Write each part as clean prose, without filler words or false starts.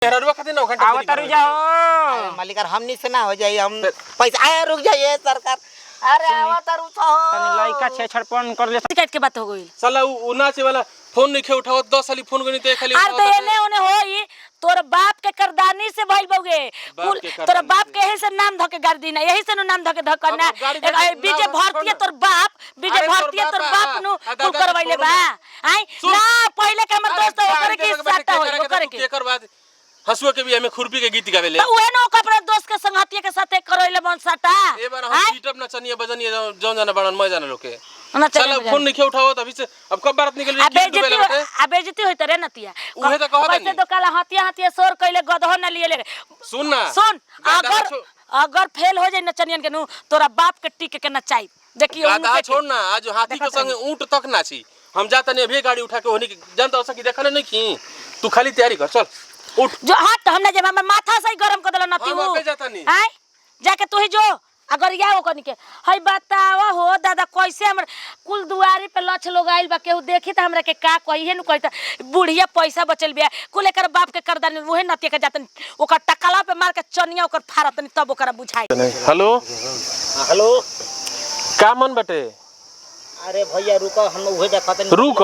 रुक खातिर ना घंटा आवत रुक जाओ मालिकार हमनी से ना हो जाई हम पैसा आए रुक जाइए सरकार अरे आवत रुक तनी लइका छेछड़पन कर ले टिकट के बात हो गई साला उ नाचे वाला फोन नहीं खे उठाओ 10 साली फोन गनी तो खाली अरे तो एने ओने होई तोर बाप के करदानी से भइल बउगे तोर बाप के यही से नाम धके गाड़ दी ना यही से नाम धके धकना बीजे भरतीय तोर बाप बीजे भरतीय तोर बाप नु तू करवैले बा आई ना पहले के हमर दोस्त ओकरे के साथ होई ओकरे के एकर बाद हसुआ के भी हमें खुरपी के गीत गावेले तो ओहे नो कपड़ा दोस्त के संगतिया के साथे करैले बन साटा ए बार हम पीटब ना चनिया बजनिया जौन जाना बड़न मैं जाना लोग के चल फोन नहीं खे उठाओ तभी से अब कब बारात निकल रही आ बेइज्जती होई त रे नतिया उहे त कहत नहीं तो काला हतिया हतिया सोर कइले गधो न लिए ले सुन ना सुन अगर फेल हो जाए नचनियन के नु तोरा बाप के टिक के नचाई देखियो गाधा छोड़ ना आज हाथी के संग ऊंट तक नाची हम जाता नहीं अभी गाड़ी उठा के होनी जानता हो सकी देखने नहीं की तू खाली तैयारी कर चल उठ जो हाथ हमने जब हमर माथा से गरम कर देला नती हम आके जाता नहीं हैं जाके तू ही जो अगर या हो कनी के हई बतावा हो दादा कैसे हमर कुल दुआरी पे लछ लोग आइल बा केहू देखी त हमरा के का कहिए न कहता बुढ़िया पैसा बचल बिया कुल एकर बाप के करदानी ओहे नतिया के जातन ओकर टकला पे मार के चनिया ओकर फारतनी तब ओकरा बुझाई हेलो हेलो का मन बटे अरे भैया रुको हम उहे देखत रुक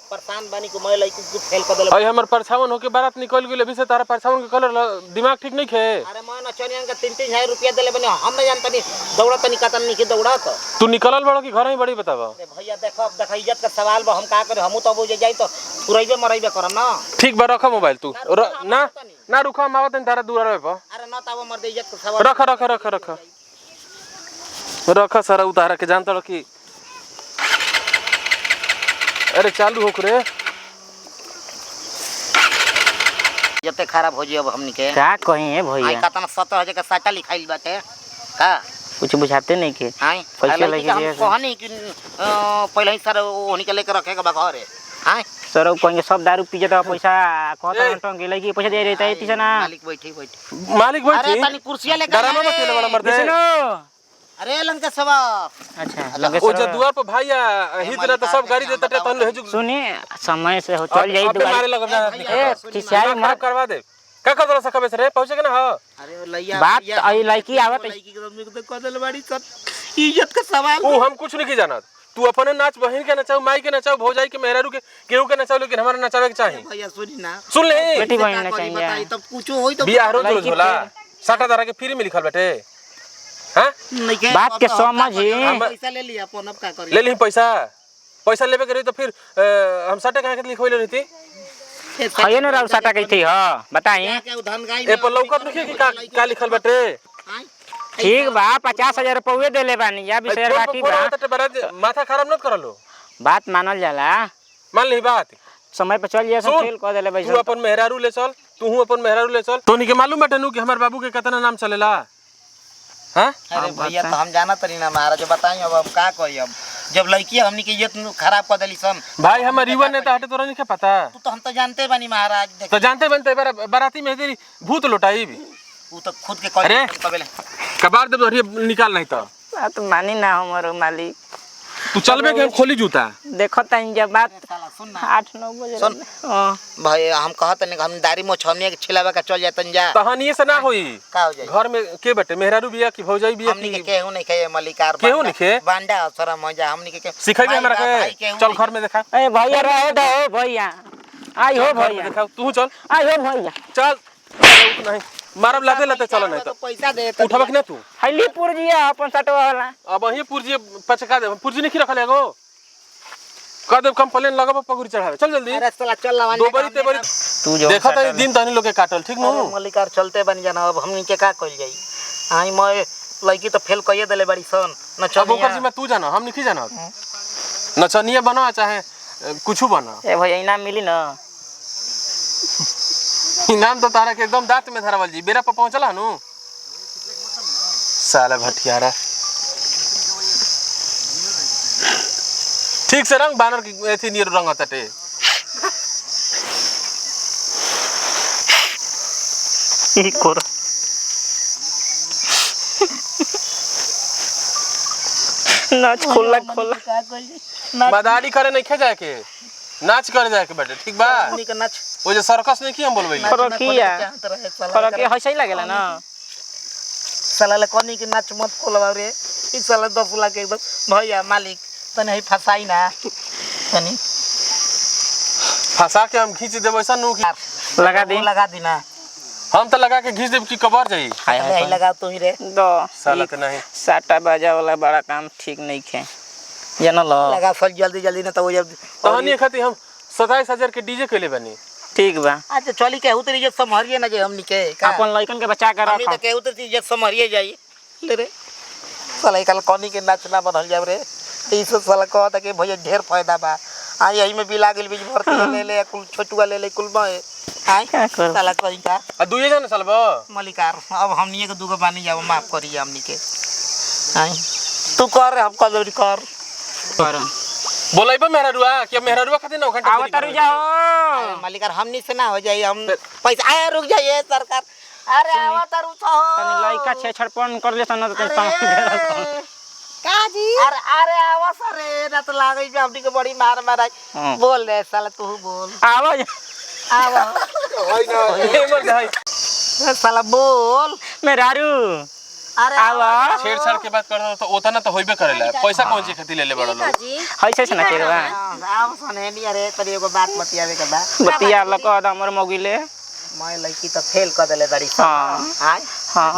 परेशान बानी को मैं लइकु कुछ फेल कर देले भाई हमर परछावन होके बारात निकल गेल अभी से तारा परछावन के कलर दिमाग ठीक नहीं खे अरे मैं नचनियन का 3-3 रुपया देले बने हम नहीं जानता नहीं दौड़ा तनी कतन नहीं के दौड़ा तो तू निकलल बड़ो कि घर ही बड़ी बतावा अरे भैया देखो अब देख इज्जत का सवाल बा हम का करे हमू तो बुझे जाई तो पुरैबे मरैबे करम ना ठीक बा रख मोबाइल तू ना ना रुको हम आवत तारा दुआर पे अरे ना ताव मर दे इज्जत का सवाल रख रख रख रख रख सारा उतारा के जानता हो कि अरे चालू होक रे जते खराब हो जियो हमनी के का कही है भैया आई कतना 70,000 का साटा लिखाइल बाटे का कुछ बुझाते नहीं के हां पैसे लगे हम कहनी कि पहले ही सर ओनी के लेके रखेगा बा घरे हां सर कहेंगे सब दारू पी जाता पैसा कहता टंग गेलै कि पैसा दे रहता है तीसना मालिक बैठी मालिक बैठी अरे तनी कुर्सिया लेके डरामा मत ले वाला मर्दे अरे लंका सबा अच्छा ओ जे दुआर पे भैया हित ना तो सब गाड़ी देता टे तन हेजु सुनी समय से हो चल जाई दुआर मारे लग ए खिसियाई मत करवा दे का कर दला सकबे रे पहुंचे के ना हो अरे लइया बात आई लड़की आवत लड़की के में तो कदल बाड़ी सब इज्जत का सवाल ओ हम कुछ नहीं जानत तू अपने नाच बहिन के नचाओ माई के नचाओ भौजाई के मेहरारू के केहू के नचाओ लेकिन हमारा नचावे के चाहिए भैया सुनी ना सुन ले बेटी बहन ने चाहिए बताई तब कुछ होई तो बियाह रोज रोज होला 60,000 के फ्री में लिखल बाटे हां बात के समझी पैसा ले लिया अपन अब का करी ले ली पैसा लेबे करे तो फिर हम 60 कहां के लिखोइले रहती खये न राउ साटा कही थी हां बताई क्या धन गाई ए पर लौकत नहीं कि का लिखल बाटे ठीक बा 50,000 रुपये देले बानी या 20,000 बाकी बा माथा खराब मत करलो बात मानल जाला मान ली बात समय पे चल जा फेल कर देले भाई तू अपन मेहरारू ले चल तू अपन मेहरारू ले चल तोनी के मालूम बाटे नु कि हमर बाबू के कितना नाम चलेला हां अरे भैया तो हम जाना तरी ना महाराज बताई अब हम का करी अब जब लड़की हमनी के इज्जत खराब कर देली सन भाई हमर युवा नेता हटे तोरा नहीं पता तू तो हम तो जानते बानी महाराज तो जानते बनते बाराती में तेरी भूत लुटाई भी तू तो खुद के कह कबेले कबार दे निकाल नहीं तो बात मानी ना हमर मालिक तू चलबे के हम खोली जूता देखो तनी जब बात साला सुन ना 8-9 बजे सुन भाई हम कहत नहीं हम दाढ़ी मोछ हमनी के छिलावा का चल जातन जा कहानी से ना होई का हो जाई घर में के बटे मेहरारू बिया की भौजाई बिया हमनी के केहू नहीं खे मलिकार केहू नहीं खे बांडा अवसर मजा हमनी के सिखाई हमरा के चल घर में देखा ए भैया रहो दो भैया आई हो भैया देखा तू चल आई हो भैया चल नहीं मारब लाते चलो नहीं तो पैसा दे उठाबक ना तू हली पुरजिया अपन सटवा वाला अब वही पुरजी पचका दे पुरजी नहीं रखल एगो का देव कंप्लेन लगाबो पगुरी चढ़ावे चल जल्दी अरे साला चल लवान दो बरी ते बरी तू जो देखा त दिन तहनी लोग के काटल ठीक नु मलिकार चलते बन जाना अब हमनी के का कइल जाई आई मैं लड़की तो फेल कइए देले बड़ी सन न अब ओकर जिम्मा तू जाना हम नहीं जाना नचनिया बनो चाहे कुछू बनो ए भैया इनाम मिली ना इनाम तो तारा के एकदम दांत में धरावल जी बेरा पर पहुंचला नु साला भटियारा ठीक से रंग बानर की एथी नियर रंग हतटे ई कोर नाच खोला का कइल मदारी करे नहीं खे जाए के नाच करे जाए के बेटे ठीक बा हमनी के नाच वो जो सर्कस नहीं की हम बोलबे फरकिया फरकिया हइसे ही लागेला ना साला ले कोनी के नाच मत खोलवा रे ई साला 10 लाख एकदम भैया मालिक तने ही फसाई ना तनी फंसा के हम खींच देबे ऐसा नु लगा दी ना हम तो लगा के घींच देब की कबर जाई यही लगा तू ही रे दो साला के नहीं साटा बाजा वाला बड़ा काम ठीक नहीं खे जानल लगा फल जल्दी जल्दी ना तो वो जब तहनी खाती हम 27,000 के डीजे कैले बनी ठीक बा अच्छा चली के उतरी जे समहरिए ना जे हमनी के का अपन लइकन के बचा के हमनी रख तो के उतरी जे समहरिए जाई ले रे साला कल कोनी के नाच ना बनल जाब रे तीस साला कहता के भैया ढेर फायदा बा आ यही में बिला गेल बीज भर्ती ले ले कुल छोटुआ ले ले कुल बे आय क्या कर साला कहीं का आ दुए जन साल बा मलिकार अब हमनी के दुगो बानी जाब माफ करिए हमनी के आय तू कर हम कर कर बोलैबे मेहरारुआ कि मेहरारुआ खातिर 9 घंटा आवत रु जाओ मलिकार हमनी से ना हो जाई हम पैसा आए रुक जाइए सरकार अरे आवा तारू तनी छ लइका छेछड़पन कर ले सन त तंग काजी अरे आवा सरे ना तो लागई पे हमनी के बड़ी मार माराई बोल रे साला तू बोल आवा आवा होय ना ए मर जाई साला बोल मेरारू अरे आवा छेड़छाड़ के बात कर तो ओतना तो होइबे करेला पैसा कौन चीज खातिर ले ले बड़ा लोग हइसे से ना केरवा आवा सने नहीं अरे तनी एगो बात बतियावे के बा बतिया लको हमर मौगिले मैं लड़की तो फेल कर देले बड़ी हां आय हां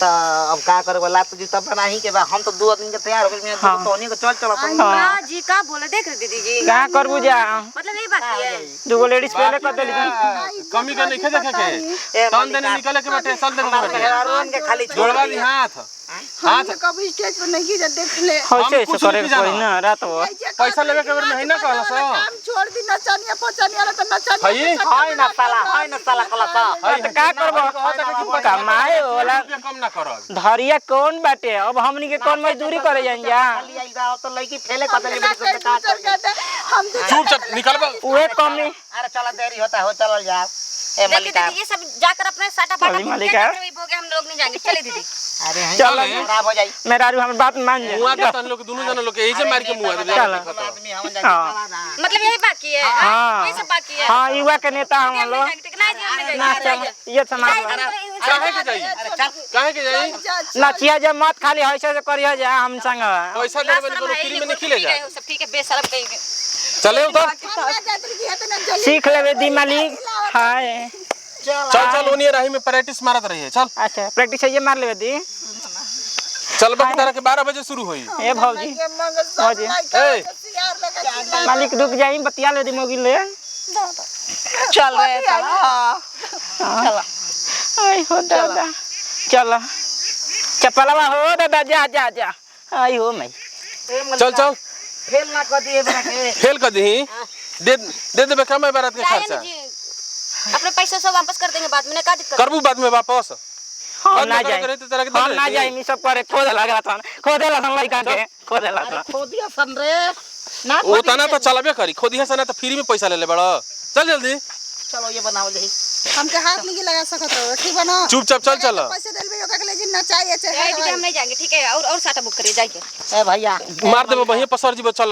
तो अब का करे वाला तो जूता बनाही के बा हम तो 2 दिन के तैयार हो गए हाँ। तो नहीं को चल हां जी का बोले देख रहे दीदी जी का करबू जा मतलब यही बात है दुगो लेडीज पहले कर देली कमी का नहीं देखे के तन देने निकले के बाटे चल देने के बाटे हेरोइन के खाली जोड़वा दी हाथ हाथ कभी स्टेज पर नहीं जा देख ले हइसे कुछ से करे नहीं कोई ना रात हो पैसा लेवे के बारे में है ना कहला सो काम छोड़ दी नचनिया पचनिया ला तो नचनिया हई हाय ना साला कला सा त का करबो कमाए वाला कम ना करब धरिया कौन बाटे अब हमनी के कौन मजदूरी करे जान जा खाली आई जाओ तो लड़की फेले कर देली बड़ी से का कर हम तो चुपचाप निकलबा उहे कमी अरे चला देरी होता हो चल जा ए देखिए मलिका दीदी ये सब जाकर अपने साटा पाटा अली मलिका। हम लोग नहीं जाएंगे चले दीदी अरे चल खराब हो जाई मेरारू हमर बात मान मुआ जा के तन लोग दोनों जन लोग के ऐसे मार के मुआ दे चल। आदमी हम जा हाँ। मतलब यही बाकी है हाँ। यही सब बाकी है हां युवा के नेता हम हम लोग नहीं जाएंगे नहीं जी हम ना नहीं जाएंगे चल ये समाज काहे के जाई अरे चल काहे के जाई नचिया जब मत खाली हइसे से करिया जा हम संग पैसा दे बनी कोनो फ्री में नहीं खिले जा सब ठीक है बेशरम कहीं चले उधर सीख लेबे दी मालिक हाय चल चल ओनिए राही में प्रैक्टिस मारत रही है चल अच्छा प्रैक्टिस ये मार लेबे दी चल बा तरह के 12 बजे शुरू होई ए भौजी भौजी ए मालिक रुक जाई बतिया ले दी मोगी ले चल रे चल आई हो दादा चल चपलवा हो दादा जा जा जा आई हो मैं चल चल फेल ना कर दिए बना के फेल कर दी दे दे कम है बारात के खर्चा अपने पैसे सब वापस कर देंगे बाद में क्या दिक्कत करबू बाद में वापस हम ना बाद में जाए करे तो तरह के हम दे ना दे। जाए मी सब करे खोद लगा था खोदे ला सन लइका के खोदे ला था खो दिया सन रे ना ओ तना तो चलबे करी खोदिया से ना तो फ्री में पैसा ले ले बड़ा चल जल्दी चलो ये बनाओ जही हमके हाथ नहीं लगा सकत हो ठीक बनो चुपचाप चल चल पैसे देलबे ओका के ले जिन नचाइए चाहे हम नहीं जाएंगे ठीक है और साटा बुक करिए जाइए ए भैया मार देबे वहीं पर सर जी चल